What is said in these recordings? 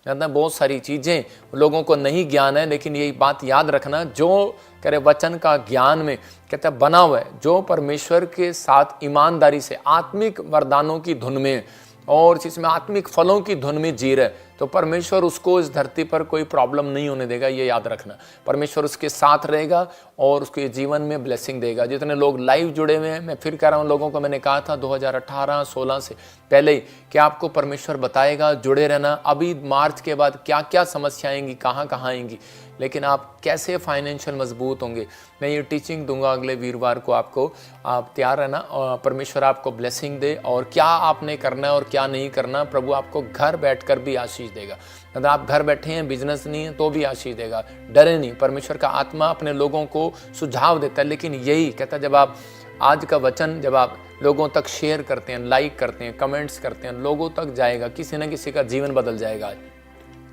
मतलब बहुत सारी चीज़ें लोगों को नहीं ज्ञान है, लेकिन यही बात याद रखना, जो करे वचन का ज्ञान में कहते हैं बना हुआ है, जो परमेश्वर के साथ ईमानदारी से आत्मिक वरदानों की धुन में और जिसमें आत्मिक फलों की धुन में जी रहे, तो परमेश्वर उसको इस धरती पर कोई प्रॉब्लम नहीं होने देगा। ये याद रखना, परमेश्वर उसके साथ रहेगा और उसके जीवन में ब्लेसिंग देगा। जितने लोग लाइव जुड़े हुए हैं, मैं फिर कह रहा हूँ, लोगों को मैंने कहा था 2018-16 से पहले ही कि आपको परमेश्वर बताएगा, जुड़े रहना। अभी मार्च के बाद क्या क्या समस्या आएंगी, कहाँ कहाँ आएंगी, लेकिन आप कैसे फाइनेंशियल मजबूत होंगे, मैं ये टीचिंग दूंगा अगले वीरवार को आपको। आप तैयार रहना और परमेश्वर आपको ब्लेसिंग दे, और क्या आपने करना है और क्या नहीं करना, प्रभु आपको घर बैठकर भी आशीष देगा। अगर आप घर बैठे हैं, बिजनेस नहीं है, तो भी आशीष देगा। डरे नहीं, परमेश्वर का आत्मा अपने लोगों को सुझाव देता है, लेकिन यही कहता है, जब आप आज का वचन जब आप लोगों तक शेयर करते हैं, लाइक करते हैं, कमेंट्स करते हैं, लोगों तक जाएगा, किसी न किसी का जीवन बदल जाएगा।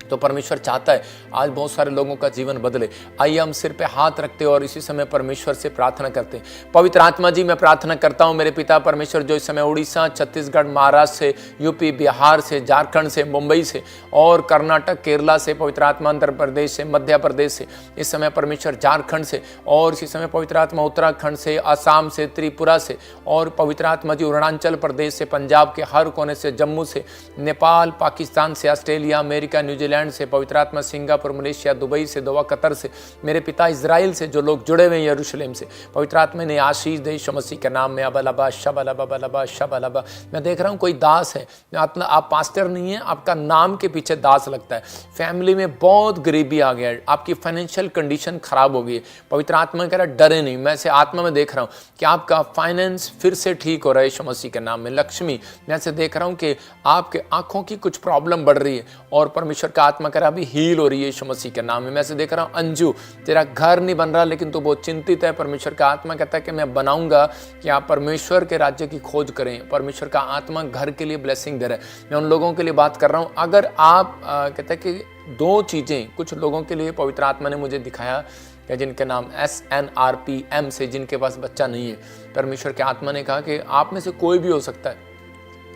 तो परमेश्वर चाहता है आज बहुत सारे लोगों का जीवन बदले। आइए हम सिर पे हाथ रखते हैं और इसी समय परमेश्वर से प्रार्थना करते हैं। पवित्र आत्मा जी, मैं प्रार्थना करता हूं मेरे पिता परमेश्वर, जो इस समय उड़ीसा, छत्तीसगढ़, महाराष्ट्र से, यूपी, बिहार से, झारखंड से, मुंबई से और कर्नाटक, केरला से, पवित्र आत्मा आंध्र प्रदेश से, मध्य प्रदेश से, इस समय परमेश्वर झारखंड से, और इसी समय पवित्र आत्मा उत्तराखंड से, असम से, त्रिपुरा से, और पवित्र आत्मा जी अरुणाचल प्रदेश से, पंजाब के हर कोने से, जम्मू से, नेपाल, पाकिस्तान से, ऑस्ट्रेलिया, अमेरिका, न्यूजीलैंड से, पवित्र आत्मा सिंगापुर, मलेशिया, दुबई से, दोहा, कतर से, मेरे पिता इजराइल से, जो लोग जुड़े हुए हैं यरूशलेम से, पवित्र आत्मा ने आशीष दे यीशु मसीह के नाम में। अबलबा शबलबा बलबा शबलबा। मैं देख रहा हूँ कोई दास है, आप पास्टर नहीं है, आपका नाम के पीछे दास लगता है। फैमिली में बहुत गरीबी आ गया है, आपकी फाइनेंशियल कंडीशन खराब हो गई है। पवित्र आत्मा कह रहा है डरे नहीं, मैं से आत्मा में देख रहा हूँ कि आपका फाइनेंस फिर से ठीक हो रहा है यीशु मसीह के नाम में। लक्ष्मी, मैं से देख रहा हूँ कि आपके आंखों की कुछ प्रॉब्लम बढ़ रही है और परमेश्वर का आत्मा कह रहा अभी हील हो रही है यीशु मसीह के नाम में। मैं से देख रहा हूँ अंजू, तेरा घर नहीं बन रहा लेकिन तू बहुत चिंतित है, परमेश्वर का आत्मा कहता है कि मैं बनाऊंगा कि आप परमेश्वर के राज्य की खोज करें। परमेश्वर का आत्मा घर के लिए ब्लेसिंग दे रहा है। मैं उन लोगों के लिए बात कर रहा हूँ, अगर आप कहते हैं कि दो चीजें कुछ लोगों के लिए पवित्र आत्मा ने मुझे दिखाया कि जिनके नाम SNRPM से, जिनके पास बच्चा नहीं है, परमेश्वर के आत्मा ने कहा कि आप में से कोई भी हो सकता है।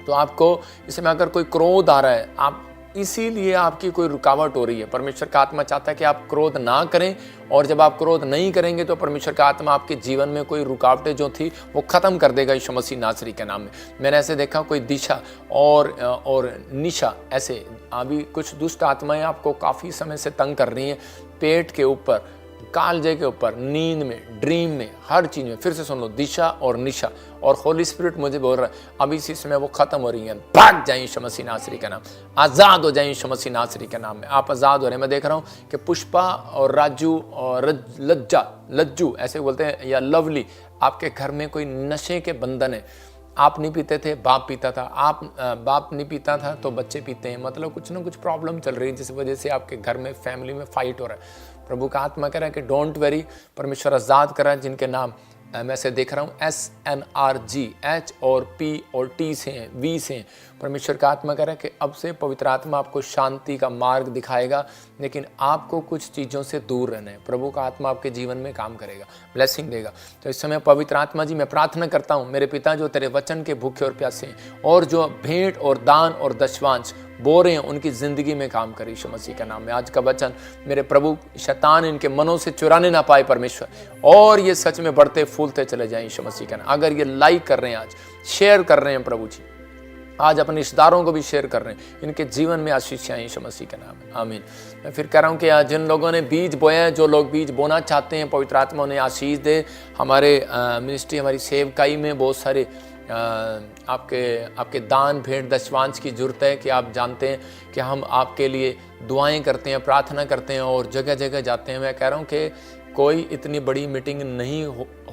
तो आपको इसमें अगर कोई क्रोध आ रहा है, आप इसीलिए आपकी कोई रुकावट हो रही है, परमेश्वर का आत्मा चाहता है कि आप क्रोध ना करें, और जब आप क्रोध नहीं करेंगे तो परमेश्वर का आत्मा आपके जीवन में कोई रुकावटें जो थी वो खत्म कर देगा यीशु मसीह नासरी के नाम में। मैंने ऐसे देखा कोई दिशा और निशा, ऐसे अभी कुछ दुष्ट आत्माएं आपको काफ़ी समय से तंग कर रही हैं, पेट के ऊपर, कालजे के ऊपर, नींद में, ड्रीम में, हर चीज़ में। फिर से सुन लो, दिशा और निशा, और होली स्पिरिट मुझे बोल रहा है अभी इसी समय वो खत्म हो रही है। भाग जाए यीशु मसीह नासरी का नाम, आज़ाद हो जाए यीशु मसीह नासरी के नाम में। आप आज़ाद हो रहे हैं। मैं देख रहा हूँ कि पुष्पा और राजू और लज्जू ऐसे बोलते हैं, या लवली, आपके घर में कोई नशे के बंधन है। आप नहीं पीते थे, बाप पीता था, आप बाप नहीं पीता था तो बच्चे पीते हैं, मतलब कुछ ना कुछ प्रॉब्लम चल रही है जिस वजह से आपके घर में, फैमिली में फाइट हो रहा है। प्रभु का आत्मा कह रहा है कि डोंट वेरी, परमेश्वर आज़ाद कर रहा है। जिनके नाम मैं से देख रहा हूँ SNRG, H और P और T से हैं, V से हैं, परमेश्वर का आत्मा कह रहा है कि अब से पवित्र आत्मा आपको शांति का मार्ग दिखाएगा, लेकिन आपको कुछ चीज़ों से दूर रहना है। प्रभु का आत्मा आपके जीवन में काम करेगा, ब्लेसिंग देगा। तो इस समय पवित्र आत्मा जी, मैं प्रार्थना करता हूँ मेरे पिता, जो तेरे वचन के भूखे और प्यासे हैं और जो भेंट और दान और दशवांश बो रहे हैं, उनकी जिंदगी में काम करे यीशु मसीह का नाम में। आज का वचन मेरे प्रभु, शैतान इनके मनों से चुराने ना पाए परमेश्वर, और ये सच में बढ़ते फूलते चले जाएं यीशु मसीह का नाम। अगर ये लाइक कर रहे हैं, आज शेयर कर रहे हैं प्रभु जी, आज अपने रिश्तेदारों को भी शेयर कर रहे हैं, इनके जीवन में आशीष आए यीशु मसीह के नाम में, आमीन। मैं फिर कह रहा हूँ कि जिन लोगों ने बीज बोया है, जो लोग बीज बोना चाहते हैं, पवित्र आत्मा उन्हें आशीष दे। हमारे मिनिस्ट्री, हमारी सेवकाई में बहुत सारे आपके दान, भेंट, दशवांश की जरूरत है कि आप जानते हैं कि हम आपके लिए दुआएं करते हैं, प्रार्थना करते हैं और जगह जगह जाते हैं। मैं कह रहा हूँ कि कोई इतनी बड़ी मीटिंग नहीं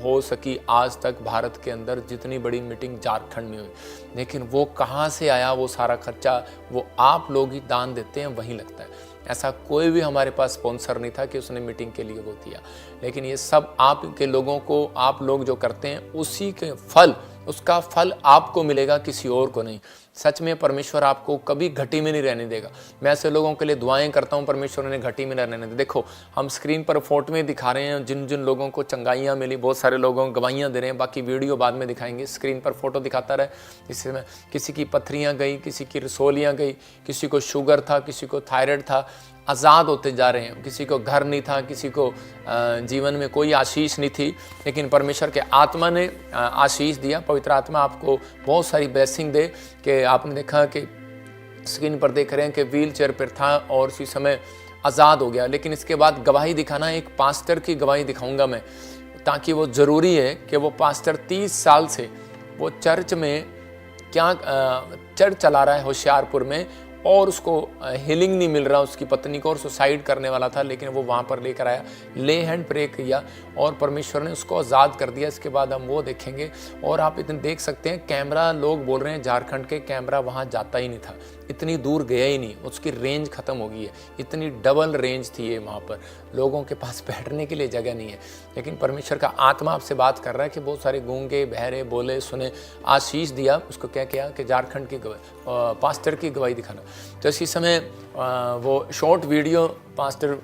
हो सकी आज तक भारत के अंदर जितनी बड़ी मीटिंग झारखंड में हुई, लेकिन वो कहाँ से आया वो सारा खर्चा? वो आप लोग ही दान देते हैं, वहीं लगता है। ऐसा कोई भी हमारे पास स्पॉन्सर नहीं था कि उसने मीटिंग के लिए वो दिया, लेकिन ये सब आपके लोगों को, आप लोग जो करते हैं उसी के फल, उसका फल आपको मिलेगा, किसी और को नहीं। सच में परमेश्वर आपको कभी घटी में नहीं रहने देगा। मैं ऐसे लोगों के लिए दुआएं करता हूं, परमेश्वर उन्हें घटी में रहने दे। देखो हम स्क्रीन पर फोटो में दिखा रहे हैं जिन जिन लोगों को चंगाइयाँ मिली, बहुत सारे लोगों को गवाहियाँ दे रहे हैं, बाकी वीडियो बाद में दिखाएंगे। स्क्रीन पर फोटो दिखाता रहे, इसमें किसी की पथरियाँ गई, किसी की रसोलियाँ गई, किसी को शुगर था, किसी को थायराइड था, आज़ाद होते जा रहे हैं। किसी को घर नहीं था, किसी को जीवन में कोई आशीष नहीं थी, लेकिन परमेश्वर के आत्मा ने आशीष दिया। पवित्र आत्मा आपको बहुत सारी ब्लेसिंग दे कि आपने देखा कि स्क्रीन पर देख रहे हैं कि व्हील चेयर पर था और उसी समय आज़ाद हो गया। लेकिन इसके बाद गवाही दिखाना, एक पास्टर की गवाही दिखाऊंगा मैं, ताकि वो ज़रूरी है कि वो पास्टर 30 साल से वो चर्च में चर्च चला रहा है होशियारपुर में, और उसको हीलिंग नहीं मिल रहा उसकी पत्नी को, और सुसाइड करने वाला था, लेकिन वो वहाँ पर लेकर आया, ले हैंड प्रे किया और परमेश्वर ने उसको आज़ाद कर दिया। इसके बाद हम वो देखेंगे। और आप इतने देख सकते हैं कैमरा, लोग बोल रहे हैं झारखंड के कैमरा वहाँ जाता ही नहीं था, इतनी दूर गया ही नहीं, उसकी रेंज ख़त्म हो गई है। इतनी डबल रेंज थी ये, वहाँ पर लोगों के पास बैठने के लिए जगह नहीं है। लेकिन परमेश्वर का आत्मा आपसे बात कर रहा है कि बहुत सारे गूंगे, बहरे, बोले, सुने, आशीष दिया। उसको क्या किया कि झारखंड की पास्टर की गवाही दिखाना। तो इसी समय वो शॉर्ट वीडियो पास्टर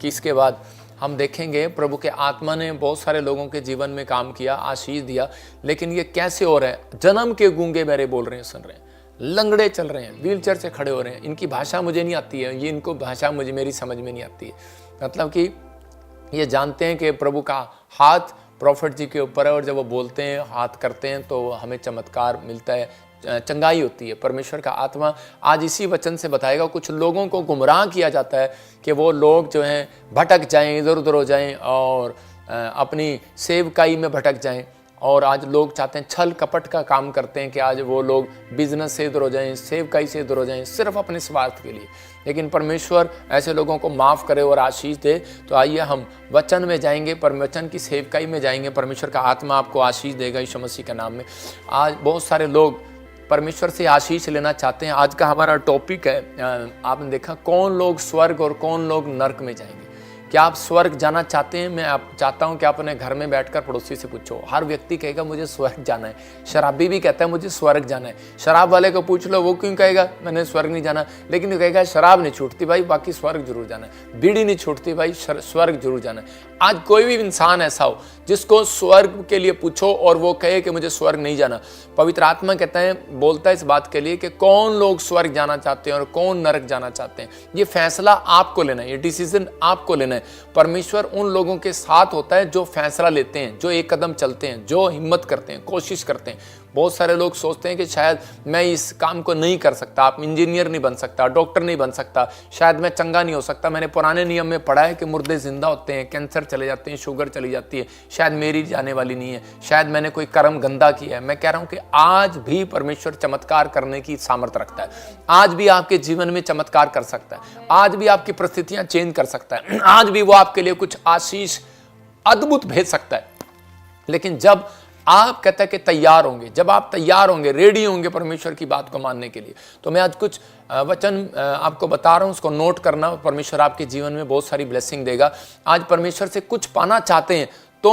की, इसके बाद हम देखेंगे प्रभु के आत्मा ने बहुत सारे लोगों के जीवन में काम किया, आशीष दिया। लेकिन ये कैसे हो रहा है? जन्म के गूंगे बहरे बोल रहे हैं, सुन रहे हैं, लंगड़े चल रहे हैं, व्हील चेयर से खड़े हो रहे हैं। इनकी भाषा मुझे नहीं आती है, ये इनको भाषा मेरी समझ में नहीं आती है। मतलब कि ये जानते हैं कि प्रभु का हाथ प्रॉफिट जी के ऊपर है, और जब वो बोलते हैं, हाथ करते हैं, तो हमें चमत्कार मिलता है, चंगाई होती है। परमेश्वर का आत्मा आज इसी वचन से बताएगा। कुछ लोगों को गुमराह किया जाता है कि वो लोग जो हैं भटक जाएं, इधर उधर हो जाएं और अपनी सेवकाई में भटक जाएं। और आज लोग चाहते हैं, छल कपट का काम करते हैं कि आज वो लोग बिजनेस से इधर हो जाएं, सेवकाई से इधर हो जाएं, सिर्फ अपने स्वार्थ के लिए। लेकिन परमेश्वर ऐसे लोगों को माफ़ करे और आशीष दे। तो आइए हम वचन में जाएंगे, वचन की सेवकाई में जाएंगे। परमेश्वर का आत्मा आपको आशीष देगा यीशु मसीह के नाम में। आज बहुत सारे लोग परमेश्वर से आशीष लेना चाहते हैं। आज का हमारा टॉपिक है, आपने देखा, कौन लोग स्वर्ग और कौन लोग नरक में जाएंगे। क्या आप स्वर्ग जाना चाहते हैं? मैं चाहता हूं कि आप अपने घर में बैठकर पड़ोसी से पूछो। हर व्यक्ति कहेगा मुझे स्वर्ग जाना है। शराबी भी कहता है मुझे स्वर्ग जाना है। शराब वाले को पूछ लो, वो क्यों कहेगा मैंने स्वर्ग नहीं जाना, लेकिन वो कहेगा शराब नहीं छूटती भाई, बाकी स्वर्ग जरूर जाना है। बीड़ी नहीं छूटती भाई, स्वर्ग जरूर जाना है। आज कोई भी इंसान ऐसा हो जिसको स्वर्ग के लिए पूछो और वो कहे कि मुझे स्वर्ग नहीं जाना, पवित्र आत्मा कहता है, बोलता है इस बात के लिए कि कौन लोग स्वर्ग जाना चाहते हैं और कौन नरक जाना चाहते हैं। ये फैसला आपको लेना है, ये डिसीजन आपको लेना है। परमेश्वर उन लोगों के साथ होता है जो फैसला लेते हैं, जो एक कदम चलते हैं, जो हिम्मत करते हैं, कोशिश करते हैं। बहुत सारे लोग सोचते हैं कि शायद मैं इस काम को नहीं कर सकता, आप इंजीनियर नहीं बन सकता, डॉक्टर नहीं बन सकता, शायद मैं चंगा नहीं हो सकता। मैंने पुराने नियम में पढ़ा है कि मुर्दे जिंदा होते हैं, कैंसर चले जाते हैं, शुगर चली जाती है, शायद मेरी जाने वाली नहीं है, शायद मैंने कोई कर्म गंदा किया है। मैं कह रहा हूं कि आज भी परमेश्वर चमत्कार करने की सामर्थ्य रखता है। आज भी आपके जीवन में चमत्कार कर सकता है। आज भी आपकी परिस्थितियां चेंज कर सकता है। आज भी वो आपके लिए कुछ आशीष अद्भुत भेज सकता है। लेकिन जब आप कहते हैं कि तैयार होंगे, जब आप तैयार होंगे, रेडी होंगे परमेश्वर की बात को मानने के लिए, तो मैं आज कुछ वचन आपको बता रहा हूं, उसको नोट करना। परमेश्वर आपके जीवन में बहुत सारी ब्लेसिंग देगा। आज परमेश्वर से कुछ पाना चाहते हैं तो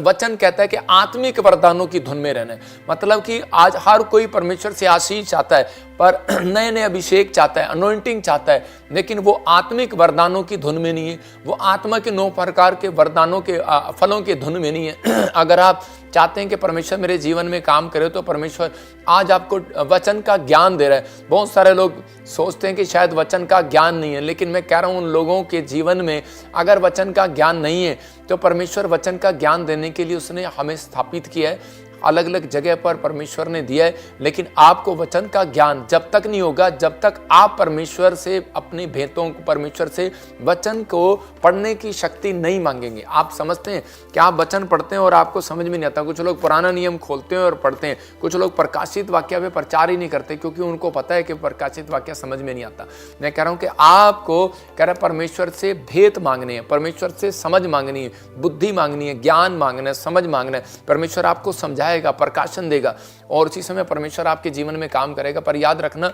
वचन कहता है कि आत्मिक वरदानों की धुन में रहना है। मतलब कि आज हर कोई परमेश्वर से आशीष चाहता है, पर नए नए अभिषेक चाहता है, अनॉइंटिंग चाहता है, लेकिन वो आत्मिक वरदानों की धुन में नहीं है, वो आत्मा के 9 प्रकार के वरदानों के फलों के धुन में नहीं है। अगर आप चाहते हैं कि परमेश्वर मेरे जीवन में काम करे, तो परमेश्वर आज आपको वचन का ज्ञान दे रहा है। बहुत सारे लोग सोचते हैं कि शायद वचन का ज्ञान नहीं है, लेकिन मैं कह रहा हूं उन लोगों के जीवन में अगर वचन का ज्ञान नहीं है, तो परमेश्वर वचन का ज्ञान देने के लिए उसने हमें स्थापित किया है, अलग अलग जगह पर परमेश्वर ने दिया है। लेकिन आपको वचन का ज्ञान जब तक नहीं होगा, जब तक आप परमेश्वर से अपने भेदों को, परमेश्वर से वचन को पढ़ने की शक्ति नहीं मांगेंगे। आप समझते हैं कि आप वचन पढ़ते हैं और आपको समझ में नहीं आता। कुछ लोग पुराना नियम खोलते हैं और पढ़ते हैं, कुछ लोग प्रकाशित वाक्य पे प्रचार ही नहीं करते, क्योंकि उनको पता है कि प्रकाशित वाक्य समझ में नहीं आता। मैं कह रहा हूँ कि आपको कह रहा परमेश्वर से भेद मांगने हैं, परमेश्वर से समझ मांगनी है, बुद्धि मांगनी है, ज्ञान मांगना है, समझ मांगना है। परमेश्वर आपको समझाएगा, प्रकाशन देगा, और उसी समय परमेश्वर आपके जीवन में काम करेगा। पर याद रखना,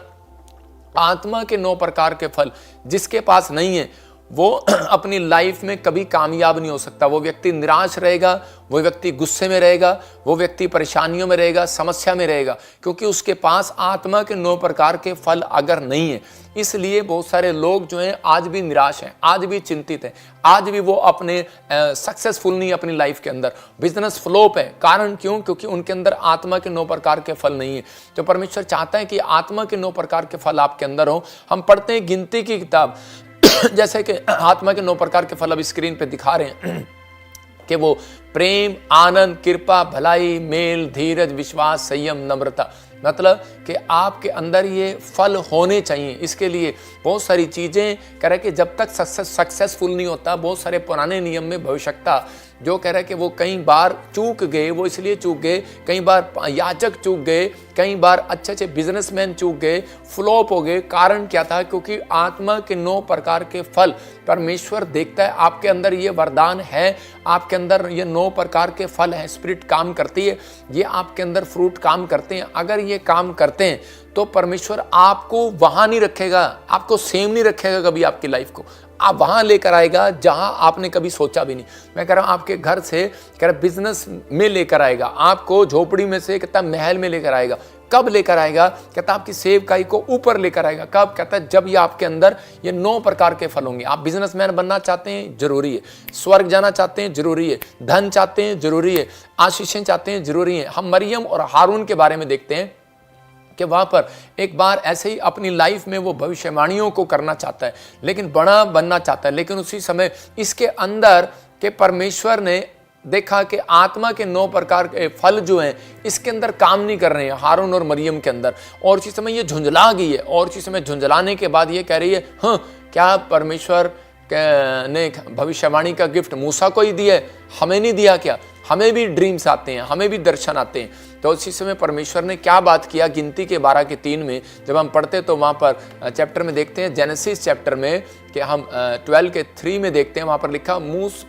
आत्मा के 9 प्रकार के फल जिसके पास नहीं है, वो अपनी लाइफ में कभी कामयाब नहीं हो सकता। वो व्यक्ति निराश रहेगा, वो व्यक्ति गुस्से में रहेगा, वो व्यक्ति परेशानियों में रहेगा, समस्या में रहेगा, क्योंकि उसके पास आत्मा के 9 प्रकार के फल अगर नहीं है। इसलिए बहुत सारे लोग जो हैं आज भी निराश हैं, आज भी चिंतित हैं, आज भी वो अपने सक्सेसफुल नहीं अपनी लाइफ के अंदर, बिजनेस फ्लॉप है। कारण क्यों? क्योंकि उनके अंदर आत्मा के 9 प्रकार के फल नहीं है। तो परमेश्वर चाहता है कि आत्मा के 9 प्रकार के फल आपके अंदर हो। हम पढ़ते हैं गिनती की किताब जैसे कि आत्मा के 9 प्रकार के फल अब स्क्रीन पे दिखा रहे हैं कि वो प्रेम, आनंद, कृपा, भलाई, मेल, धीरज, विश्वास, संयम, नम्रता। मतलब कि आपके अंदर ये फल होने चाहिए। इसके लिए बहुत सारी चीज़ें कह रहे कि जब तक सक्सेसफुल नहीं होता, बहुत सारे पुराने नियम में भविष्यता जो कह रहा है कि वो कई बार चूक गए, वो इसलिए चूक गए, कई बार याजक चूक गए, कई बार अच्छे अच्छे बिजनेसमैन चूक गए, फ्लॉप हो गए। कारण क्या था? क्योंकि आत्मा के 9 प्रकार के फल परमेश्वर देखता है। आपके अंदर ये वरदान है, आपके अंदर ये 9 प्रकार के फल हैं, स्पिरिट काम करती है, ये आपके अंदर फ्रूट काम करते हैं। अगर ये काम करते हैं तो परमेश्वर आपको वहां नहीं रखेगा, आपको सेम नहीं रखेगा कभी आपकी लाइफ को, आप वहां लेकर आएगा जहां आपने कभी सोचा भी नहीं। मैं कह रहा हूं आपके घर से कह रहा बिजनेस में लेकर आएगा, आपको झोपड़ी में से कहता महल में लेकर आएगा। कब लेकर आएगा? कहता आपकी सेवकाई को ऊपर लेकर आएगा। कब? कहता है जब ये आपके अंदर ये 9 प्रकार के फल होंगे। आप बिजनेसमैन बनना चाहते हैं, जरूरी है। स्वर्ग जाना चाहते हैं, जरूरी है। धन चाहते हैं, जरूरी है। आशीषें चाहते हैं, जरूरी है। हम मरियम और हारून के बारे में देखते हैं कि वहाँ पर एक बार ऐसे ही अपनी लाइफ में वो भविष्यवाणियों को करना चाहता है, लेकिन बड़ा बनना चाहता है, लेकिन उसी समय इसके अंदर के परमेश्वर ने देखा कि आत्मा के 9 प्रकार के फल जो हैं इसके अंदर काम नहीं कर रहे हैं हारून और मरियम के अंदर। और उसी समय ये झुंझला गई है, और उसी समय झुंझलाने के बाद ये कह रही है, हाँ क्या परमेश्वर ने भविष्यवाणी का गिफ्ट मूसा को ही दिया है, हमें नहीं दिया क्या? हमें भी ड्रीम्स आते हैं, हमें भी दर्शन आते हैं। तो उसी समय परमेश्वर ने क्या बात किया? गिनती के 12 के 3 में जब हम पढ़ते तो वहाँ पर चैप्टर में देखते हैं, जेनेसिस चैप्टर में कि हम 12 के 3 में देखते हैं, वहाँ पर लिखा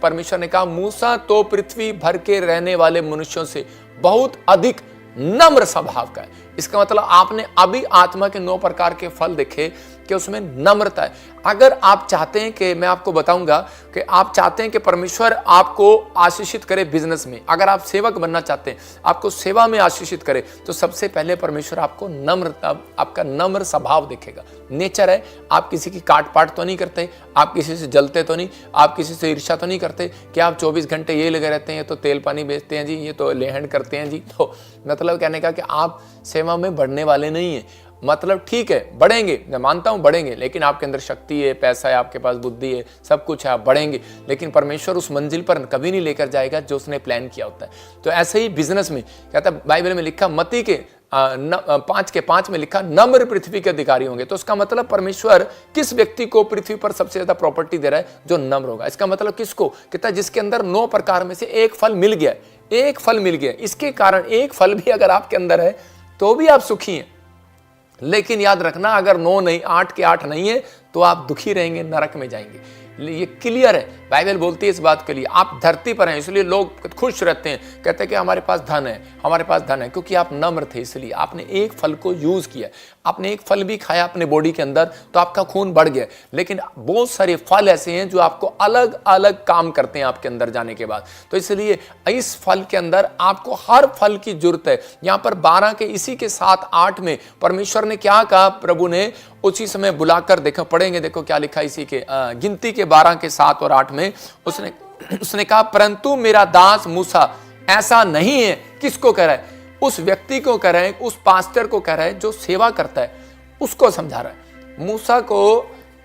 परमेश्वर ने कहा मूसा तो पृथ्वी भर के रहने वाले मनुष्यों से बहुत अधिक नम्र स्वभाव का है। इसका मतलब आपने अभी आत्मा के 9 प्रकार के फल देखे कि उसमें नम्रता है। अगर आप चाहते हैं कि मैं आपको बताऊंगा कि आप चाहते हैं कि परमेश्वर आपको आशीषित करे बिजनेस में, अगर आप सेवक बनना चाहते हैं, आपको सेवा में आशीषित करे, तो सबसे पहले परमेश्वर आपको नम्रता, आपका नम्र स्वभाव देखेगा। नेचर है, आप किसी की काट पाट तो नहीं करते, आप किसी से जलते तो नहीं, आप किसी से ईर्ष्या तो नहीं करते कि आप 24 घंटे ये लगे रहते हैं, तो तेल पानी बेचते हैं जी, ये तो लेहन करते हैं जी। तो मतलब कहने का कि आप सेवा में बढ़ने वाले नहीं है। मतलब ठीक है, बढ़ेंगे, मैं मानता हूं बढ़ेंगे, लेकिन आपके अंदर शक्ति है, पैसा है, आपके पास बुद्धि है, सब कुछ है, आप बढ़ेंगे, लेकिन परमेश्वर उस मंजिल पर कभी नहीं लेकर जाएगा जो उसने प्लान किया होता है। तो ऐसे ही बिजनेस में कहता है, बाइबल में लिखा मत्ती के 5:5 में लिखा नम्र पृथ्वी के अधिकारी होंगे। तो उसका मतलब परमेश्वर किस व्यक्ति को पृथ्वी पर सबसे ज्यादा प्रॉपर्टी दे रहा है? जो नम्र होगा। इसका मतलब किसको? कहता है जिसके अंदर 9 प्रकार में से एक फल मिल गया, एक फल मिल गया। इसके कारण एक फल भी अगर आपके अंदर है तो भी आप सुखी हैं, लेकिन याद रखना अगर 9 नहीं, 8 के 8 नहीं है तो आप दुखी रहेंगे, नरक में जाएंगे। ये क्लियर है, बाइबल बोलती है इस बात के लिए। आप धरती पर हैं, इसलिए लोग खुश रहते हैं, कहते हैं कि हमारे पास धन है, हमारे पास धन है, क्योंकि आप नम्र थे। इसलिए आपने एक फल को यूज किया, आपने एक फल भी खाया अपने बॉडी के अंदर, तो आपका खून बढ़ गया। लेकिन बहुत सारे फल ऐसे हैं जो आपको अलग अलग काम करते हैं आपके अंदर जाने के बाद। तो इसलिए इस फल के अंदर आपको हर फल की जरूरत है। यहाँ पर 12 के इसी के 7-8 में परमेश्वर ने क्या कहा? प्रभु ने उसी समय बुलाकर, देखो पढ़ेंगे, देखो क्या लिखा इसी के गिनती के 12 के 7 और 8 में। उसने कहा परंतु मेरा दास मूसा ऐसा नहीं है। किसको कह रहा है? उस व्यक्ति को कह रहा है, उस पास्टर को कह रहा है जो सेवा करता है, उसको समझा रहा है। मूसा को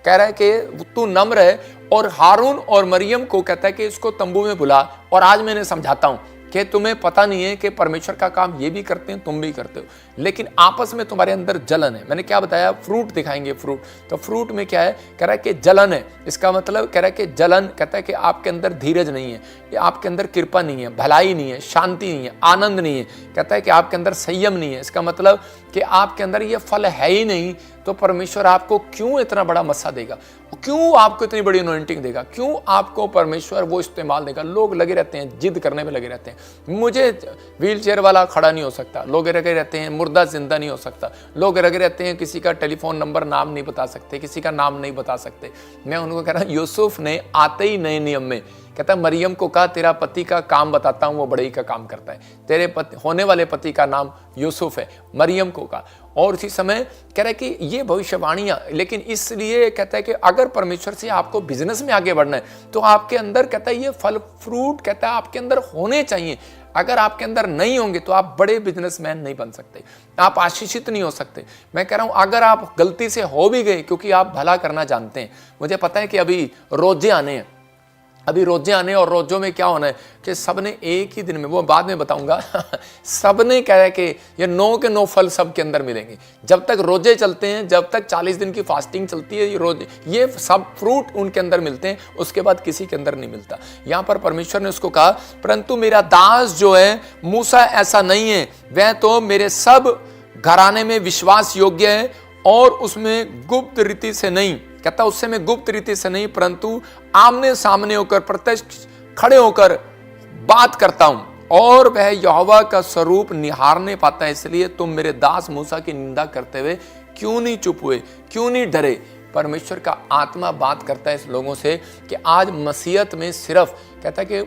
कह रहा है कि तू नम्र है, और हारून और मरियम को कहता है कि इसको तंबू में बुला, और आज मैंने समझाता हूं कि तुम्हें पता नहीं है कि परमेश्वर का काम ये भी करते हैं, तुम भी करते हो, लेकिन आपस में तुम्हारे अंदर जलन है। मैंने क्या बताया? फ्रूट दिखाएंगे, फ्रूट। तो फ्रूट में क्या है? कह रहा है कि जलन है। इसका मतलब कह रहा है कि जलन, कहता है कि आपके अंदर धीरज नहीं है, आपके अंदर कृपा नहीं है, भलाई नहीं है, शांति नहीं है, आनंद नहीं है, कहता है कि आपके अंदर संयम नहीं है। इसका मतलब कि आपके अंदर ये फल है ही नहीं, तो परमेश्वर आपको क्यों इतना बड़ा मस्सा देगा? क्यों आपको इतनी बड़ी अनॉइंटिंग देगा? क्यों आपको परमेश्वर वो इस्तेमाल देगा? लोग लगे रहते हैं, जिद करने में लगे रहते हैं, मुझे व्हील चेयर वाला खड़ा नहीं हो सकता, लोग लगे रहते हैं मुर्दा जिंदा नहीं हो सकता, लोग लगे रहते हैं किसी का टेलीफोन नंबर नाम नहीं बता सकते, किसी का नाम नहीं बता सकते। मैं उनको देखो कह रहा है यूसुफ ने आते ही नए नियम में कहता है मरियम को कहा तेरा पति का काम बताता हूं, वो बढ़ई का काम करता है, तेरे पति होने वाले पति का नाम यूसुफ है, मरियम को कहा। और उसी समय कह रहा है कि ये भविष्यवाणियां, लेकिन इसलिए कहता है कि अगर परमेश्वर से आपको बिजनेस में आगे बढ़ना है तो आपके अंदर कहता है ये फल फ्रूट कहता है आपके अंदर होने चाहिए। अगर आपके अंदर नहीं होंगे तो आप बड़े बिजनेसमैन नहीं बन सकते, आप आशीषित नहीं हो सकते। मैं कह रहा हूं अगर आप गलती से हो भी गए क्योंकि आप भला करना जानते हैं, मुझे पता है कि अभी रोजे आने हैं, अभी रोजे आने और रोजों में क्या होना है कि सबने एक ही दिन में, वो बाद में बताऊंगा सबने कह कि ये 9 के 9 फल सबके अंदर मिलेंगे। जब तक रोजे चलते हैं, जब तक 40 दिन की फास्टिंग चलती है, ये रोजे ये सब फ्रूट उनके अंदर मिलते हैं, उसके बाद किसी के अंदर नहीं मिलता। यहां पर परमेश्वर ने उसको कहा परंतु मेरा दास जो है मूसा ऐसा नहीं है, वह तो मेरे सब घराने में विश्वास योग्य है और उसमें गुप्त रीति से नहीं, कहता उससे मैं गुप्त रीति से नहीं परंतु आमने सामने होकर प्रत्यक्ष खड़े होकर बात करता हूं और वह यहोवा का स्वरूप निहारने पाता है, इसलिए तुम मेरे दास मूसा की निंदा करते हुए क्यों नहीं चुप हुए, क्यों नहीं डरे। परमेश्वर का आत्मा बात करता है इस लोगों से कि आज मसीहत में सिर्फ कहता है कि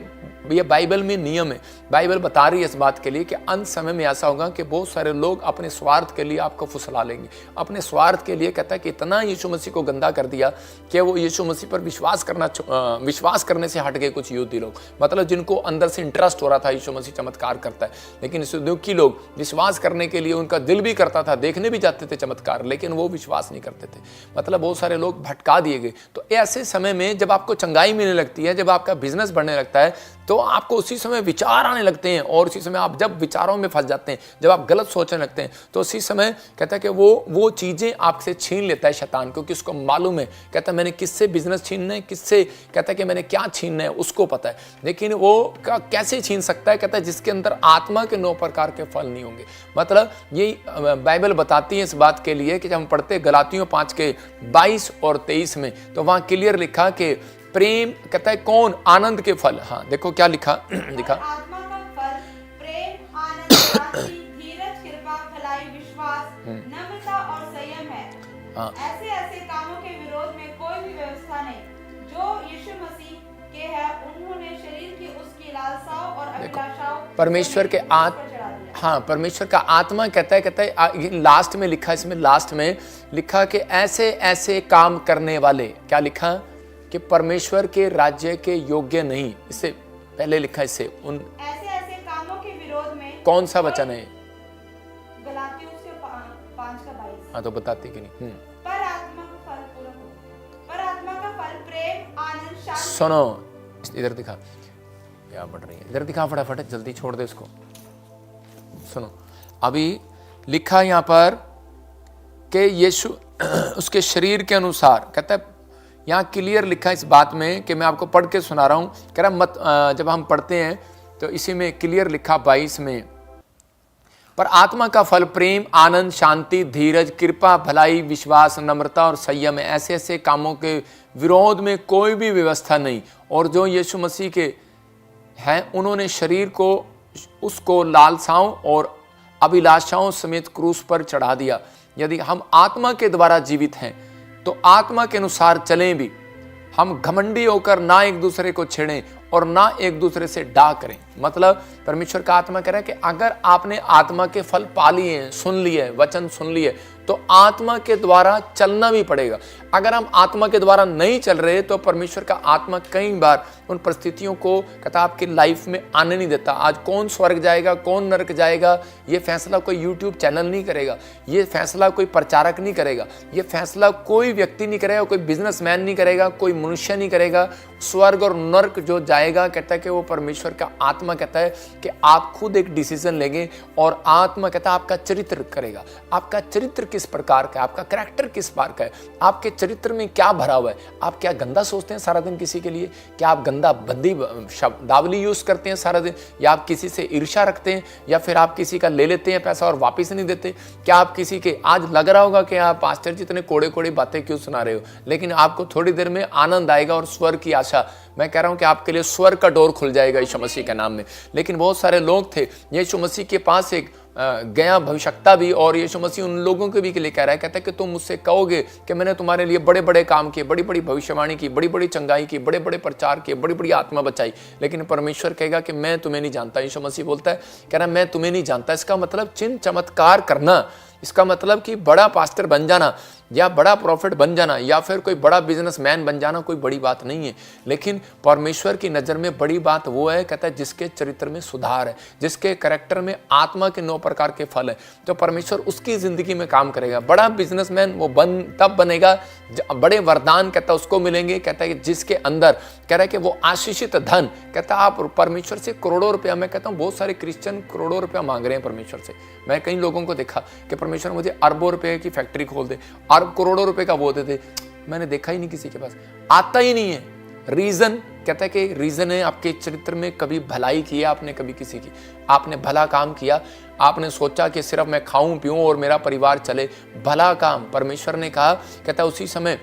ये बाइबल में नियम है, बाइबल बता रही है इस बात के लिए कि अंत समय में ऐसा होगा कि बहुत सारे लोग अपने स्वार्थ के लिए आपको फुसला लेंगे, अपने स्वार्थ के लिए कहता है कि इतना यीशु मसीह को गंदा कर दिया कि वो यीशु मसीह पर विश्वास करने से हट गए कुछ यहूदी लोग, मतलब जिनको अंदर से इंटरेस्ट हो रहा था यीशु मसीह चमत्कार करता है, लेकिन सदूकी लोग विश्वास करने के लिए उनका दिल भी करता था, देखने भी जाते थे चमत्कार, लेकिन वो विश्वास नहीं करते थे, मतलब बहुत सारे लोग भटका दिए गए। तो ऐसे समय में जब आपको चंगाई मिलने लगती है, जब आपका बिजनेस बढ़ने लगता है, तो आपको उसी समय विचार आने लगते हैं और उसी समय आप जब विचारों में फंस जाते हैं, जब आप गलत सोचने लगते हैं, तो उसी समय कहता है कि वो चीजें आपसे छीन लेता है शैतान, क्योंकि उसको मालूम है, कहता है मैंने किससे बिजनेस छीनना है, किससे कहता है कि मैंने क्या छीनना है उसको पता है, लेकिन वो कैसे छीन सकता है, कहता है जिसके अंदर आत्मा के 9 प्रकार के फल नहीं होंगे। मतलब यही बाइबल बताती है इस बात के लिए कि जब हम पढ़ते गलातियों 5 के 22 और 23 में, तो वहां क्लियर लिखा कि प्रेम कहता है कौन, आनंद के फल। हाँ देखो क्या लिखा लिखा आत्मा का फल प्रेम, आनंद, शांति, धीरज, कृपा, भलाई, विश्वास, नम्रता और संयम है। हाँ। ऐसे ऐसे कामों के विरोध में कोई भी व्यवस्था नहीं। जो यीशु मसीह के है उन्होंने शरीर की उसकी लालसाओं और अभिलाषाओं परमेश्वर के हाँ परमेश्वर का आत्मा कहता है लास्ट में लिखा, इसमें लास्ट में लिखा कि ऐसे ऐसे काम करने वाले, क्या लिखा कि परमेश्वर के राज्य के योग्य नहीं, इससे पहले लिखा इससे उन ऐसे ऐसे कामों के विरोध में कौन सा वचन है? गलातियों 5:22। हाँ तो बताते कि नहीं। पर आत्मा का फल पूरा हो, पर आत्मा का फल प्रेम, आनंद, शांति। सुनो इधर दिखा, क्या पढ़ रही है, इधर दिखा फटाफट, जल्दी छोड़ दे इसको। सुनो अभी लिखा यहाँ पर कि यीशु उसके शरीर के अनुसार, कहता है यहाँ क्लियर लिखा इस बात में कि मैं आपको पढ़ के सुना रहा हूँ, कह रहा मत जब हम पढ़ते हैं तो इसी में क्लियर लिखा 22 में, पर आत्मा का फल प्रेम, आनंद, शांति, धीरज, कृपा, भलाई, विश्वास, नम्रता और संयम है। ऐसे ऐसे कामों के विरोध में कोई भी व्यवस्था नहीं। और जो यीशु मसीह के हैं उन्होंने शरीर को उसको लालसाओं और अभिलाषाओं समेत क्रूस पर चढ़ा दिया। यदि हम आत्मा के द्वारा जीवित हैं तो आत्मा के अनुसार चलें भी, हम घमंडी होकर ना एक दूसरे को छेड़ें और ना एक दूसरे से डा करें। मतलब परमेश्वर का आत्मा कह रहा है कि अगर आपने आत्मा के फल पा लिए, सुन लिए, वचन सुन लिए, तो आत्मा के द्वारा चलना भी पड़ेगा। अगर हम आत्मा के द्वारा नहीं चल रहे तो परमेश्वर का आत्मा कई बार उन परिस्थितियों को कहता आपकी लाइफ में आने नहीं देता। आज कौन स्वर्ग जाएगा, कौन नरक जाएगा, ये फैसला कोई यूट्यूब चैनल नहीं करेगा, ये फैसला कोई प्रचारक नहीं करेगा, ये फैसला कोई व्यक्ति नहीं करेगा, कोई बिजनेसमैन नहीं करेगा, कोई मनुष्य नहीं करेगा। स्वर्ग और नरक जो जाएगा कहता है कि वो परमेश्वर का आत्मा कहता है कि आप खुद एक डिसीजन लेंगे और आत्मा कहता है आपका चरित्र करेगा। आपका चरित्र किस प्रकार का है, आपका कैरेक्टर किस प्रकार का है, आपके चरित्र में क्या भरा हुआ है। आप क्या गंदा सोचते हैं सारा दिन किसी के लिए, क्या आप गंदा बद्दी शब्दावली यूज करते हैं सारा दिन, या आप किसी से ईर्ष्या रखते हैं, या फिर आप किसी का ले लेते हैं पैसा और वापस नहीं देते। क्या आप किसी के, आज लग रहा होगा कि आप पास्टर जी इतने कोड़े कोड़े बातें क्यों सुना रहे हो, लेकिन आपको थोड़ी देर में आनंद आएगा और स्वर्ग की आशा। मैं कह रहा हूं कि आपके लिए स्वर्ग का डोर खुल जाएगा यीशु मसीह के नाम में। लेकिन बहुत सारे लोग थे, यीशु मसीह के पास एक गया भविष्यता भी, और यीशु मसीह उन लोगों के भी के लिए कह रहा है, कहता है कि तुम मुझसे कहोगे कि मैंने तुम्हारे लिए बड़े बड़े काम किए, बड़ी बड़ी भविष्यवाणी की, बड़ी बड़ी चंगाई की, बड़े बड़े प्रचार किए, बड़ी बड़ी आत्मा बचाई, लेकिन परमेश्वर कहेगा कि मैं तुम्हें नहीं जानता। यीशु मसीह बोलता है, कह रहा है मैं तुम्हें नहीं जानता। इसका मतलब चिन्ह चमत्कार करना, इसका मतलब कि बड़ा पास्टर बन जाना या बड़ा प्रॉफिट बन जाना या फिर कोई बड़ा बिजनेसमैन बन जाना कोई बड़ी बात नहीं है। लेकिन परमेश्वर की नज़र में बड़ी बात वो है, कहता है जिसके चरित्र में सुधार है, जिसके कैरेक्टर में आत्मा के 9 प्रकार के फल है, तो परमेश्वर उसकी ज़िंदगी में काम करेगा। बड़ा बिजनेसमैन वो तब बनेगा, बड़े वरदान कहता है उसको मिलेंगे, कहता है कि जिसके अंदर कह रहा है कि वो आशीषित धन, कहता है आप परमेश्वर से करोड़ों रुपया, मैं कहता हूँ बहुत सारे क्रिश्चियन करोड़ों रुपया मांग रहे हैं परमेश्वर से। मैं कई लोगों को देखा कि परमेश्वर मुझे अरबों रुपए की फैक्ट्री खोल दे, अरब करोड़ों रुपए का वो देते, मैंने देखा ही नहीं किसी के पास, आता ही नहीं है। रीजन कहता है कि रीजन है आपके चरित्र में कभी भलाई की है आपने, कभी किसी की आपने भला काम किया, आपने सोचा कि सिर्फ मैं खाऊं पीऊं और मेरा परिवार चले, भला काम। परमेश्वर ने कहा, कहता है उसी समय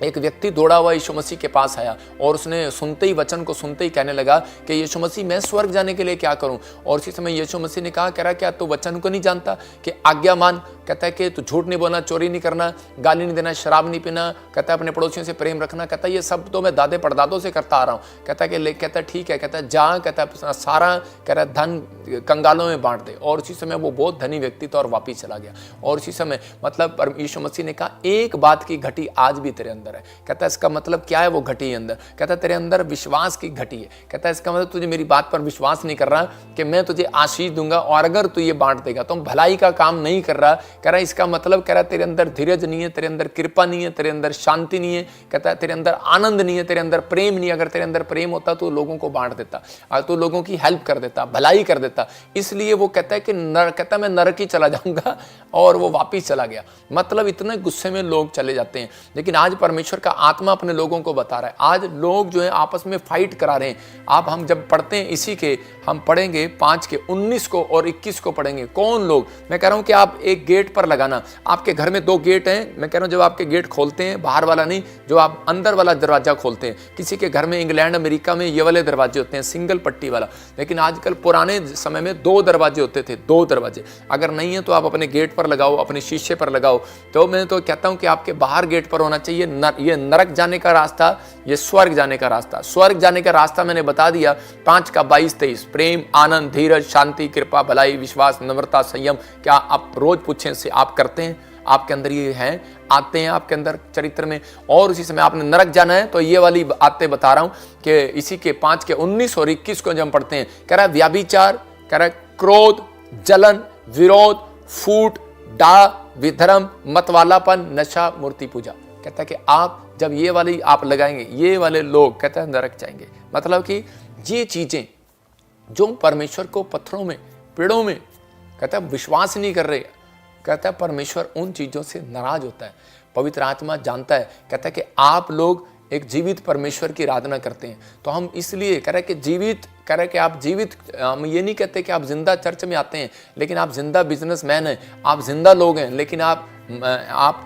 एक व्यक्ति दौड़ा हुआ यीशु मसीह के पास आया और उसने सुनते ही, वचन को सुनते ही कहने लगा कि यीशु मसीह मैं स्वर्ग जाने के लिए क्या करूं। और उसी समय यीशु मसीह ने कहा, कह रहा क्या तू वचन को नहीं जानता कि आज्ञा मान, कहता है कि तू झूठ नहीं बोलना, चोरी नहीं करना, गाली नहीं देना, शराब नहीं पीना, कहता है अपने पड़ोसियों से प्रेम रखना, कहता है ये सब तो मैं दादे परदादों से करता आ रहा हूँ। कहता है कि कहता है ठीक है, कहता है जा, कहता है सारा कह रहा धन कंगालों में बांट दे। और उसी समय वो बहुत धनी व्यक्ति था और वापिस चला गया। और उसी समय मतलब यीशु मसीह ने कहा एक बात की घटी आज भी तेरे अंदर है। कहता है इसका मतलब क्या है वो घटी है अंदर, कहता है तेरे अंदर विश्वास की घटी है। कहता है इसका मतलब तुझे मेरी बात पर विश्वास नहीं कर रहा कि मैं तुझे आशीष दूंगा और अगर तू ये बांट देगा तो भलाई का काम नहीं कर रहा। कह रहा है इसका मतलब, कह रहा है तेरे अंदर धीरज नहीं है, तेरे अंदर कृपा नहीं है, तेरे अंदर शांति नहीं है, कहता है तेरे अंदर आनंद नहीं है, तेरे अंदर प्रेम नहीं है। अगर तेरे अंदर प्रेम होता तो लोगों को बांट देता, तो लोगों की हेल्प कर देता, भलाई कर देता। इसलिए वो कहता है कि कहता है मैं नरक ही चला जाऊंगा, और वो वापिस चला गया। मतलब इतने गुस्से में लोग चले जाते हैं। लेकिन आज परमेश्वर का आत्मा अपने लोगों को बता रहा है, आज लोग जो है आपस में फाइट करा रहे हैं। आप हम जब पढ़ते हैं इसी के, हम पढ़ेंगे 5 के 19 को और 21 को पढ़ेंगे। कौन लोग, मैं कह रहा हूं कि आप एक गेट पर लगाना, आपके घर में 2 गेट हैं। मैं कह रहा हूं जब आपके गेट खोलते हैं, बाहर वाला नहीं, जो आप अंदर वाला दरवाजा खोलते हैं। किसी के घर में इंग्लैंड अमेरिका में ये वाले दरवाजे होते हैं, सिंगल पट्टी वाला। लेकिन आजकल पुराने समय में 2 दरवाजे होते थे, 2 दरवाजे। अगर नहीं है तो आप अपने गेट पर लगाओ, अपने शीशे पर लगाओ। तो मैं तो कहता हूं कि आपके बाहर गेट पर होना चाहिए ये नरक जाने का रास्ता, ये स्वर्ग जाने का रास्ता। स्वर्ग जाने का रास्ता मैंने बता दिया, 5 का 22-23, प्रेम, आनंद, धीरज, शांति, कृपा, भलाई, विश्वास, नम्रता, संयम। क्या आप रोज पूछें से आप करते हैं? आपके अंदर ये हैं, आते हैं आपके अंदर चरित्र में। और उसी समय आपने नरक जाना है तो ये वाली आते बता रहा हूं कि इसी के 5 के 19 और 21 को जब हम पढ़ते हैं, कह रहा है व्याभिचार, कह रहा है क्रोध, जलन, विरोध, फूट, डाह, विधर्म, मतवालापन, नशा, मूर्ति पूजा। कहता है कि आप जब ये वाली आप लगाएंगे, ये वाले लोग कहता है नरक जाएंगे। मतलब कि ये चीजें जो परमेश्वर को पत्थरों में, पेड़ों में कहता है विश्वास नहीं कर रहे, कहता है परमेश्वर उन चीजों से नाराज होता है। पवित्र आत्मा जानता है, कहता है कि आप लोग एक जीवित परमेश्वर की आराधना करते हैं। तो हम इसलिए कह रहे कि जीवित, कह रहे कि आप जीवित, हम ये नहीं कहते कि आप जिंदा चर्च में आते हैं, लेकिन आप जिंदा बिजनेसमैन हैं, आप जिंदा लोग हैं, लेकिन आप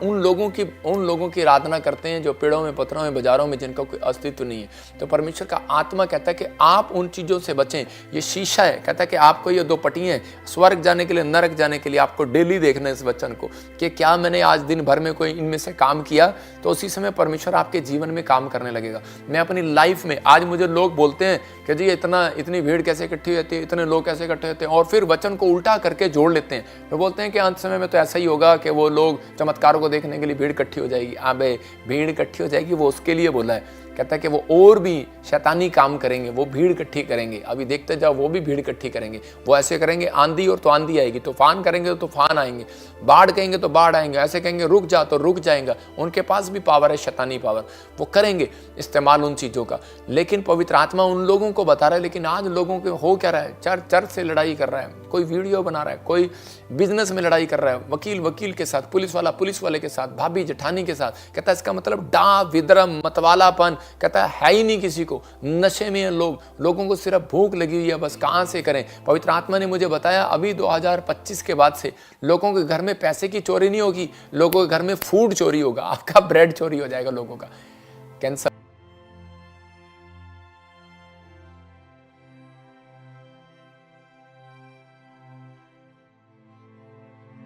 उन लोगों की आराधना करते हैं जो पेड़ों में, पत्थरों में, बाजारों में, जिनका कोई अस्तित्व नहीं है। तो परमेश्वर का आत्मा कहता है कि आप उन चीज़ों से बचें। ये शीशा है, कहता है कि आपको ये 2 पट्टियाँ, स्वर्ग जाने के लिए, नरक जाने के लिए आपको डेली देखना है इस वचन को कि क्या मैंने आज दिन भर में कोई इनमें से काम किया। तो उसी समय परमेश्वर आपके जीवन में काम करने लगेगा। मैं अपनी लाइफ में, आज मुझे लोग बोलते हैं कि जी इतनी भीड़ कैसे इकट्ठी होती है, इतने लोग कैसे इकट्ठे होते हैं, और फिर वचन को उल्टा करके जोड़ लेते हैं। वो बोलते हैं कि अंत समय में तो ऐसा ही होगा कि वो लोग चमत्कारों को देखने के लिए भीड़ इकट्ठी हो जाएगी। अबे भीड़ इकट्ठी हो जाएगी, वो उसके लिए बोला है। कहता है कि वो और भी शैतानी काम करेंगे, वो भीड़ इकट्ठी करेंगे। अभी देखते जाओ, वो भी भीड़ इकट्ठी करेंगे। वो ऐसे करेंगे, आंधी और तो आंधी आएगी, तूफान करेंगे तो तूफान आएंगे, बाढ़ कहेंगे तो बाढ़ आएंगे, ऐसे कहेंगे रुक जा तो रुक जाएगा। उनके पास भी पावर है, शैतानी पावर, वो करेंगे इस्तेमाल उन चीज़ों का। लेकिन पवित्र आत्मा उन लोगों को बता रहा है। लेकिन आज लोगों के हो क्या रहा है, चर्च से लड़ाई कर रहा है, कोई वीडियो बना रहा है, कोई बिजनेस में लड़ाई कर रहा है, वकील के साथ, पुलिस वाले के साथ, भाभी जेठानी के साथ। कहता है इसका मतलब डाह, विद्रम, मतवालापन, कहता है ही नहीं किसी को। नशे में लोगों को सिर्फ भूख लगी हुई है, बस कहाँ से करें। पवित्र आत्मा ने मुझे बताया अभी 2025 के बाद से लोगों के घर में पैसे की चोरी नहीं होगी, लोगों के घर में फूड चोरी होगा, आपका ब्रेड चोरी हो जाएगा लोगों का। कैंसर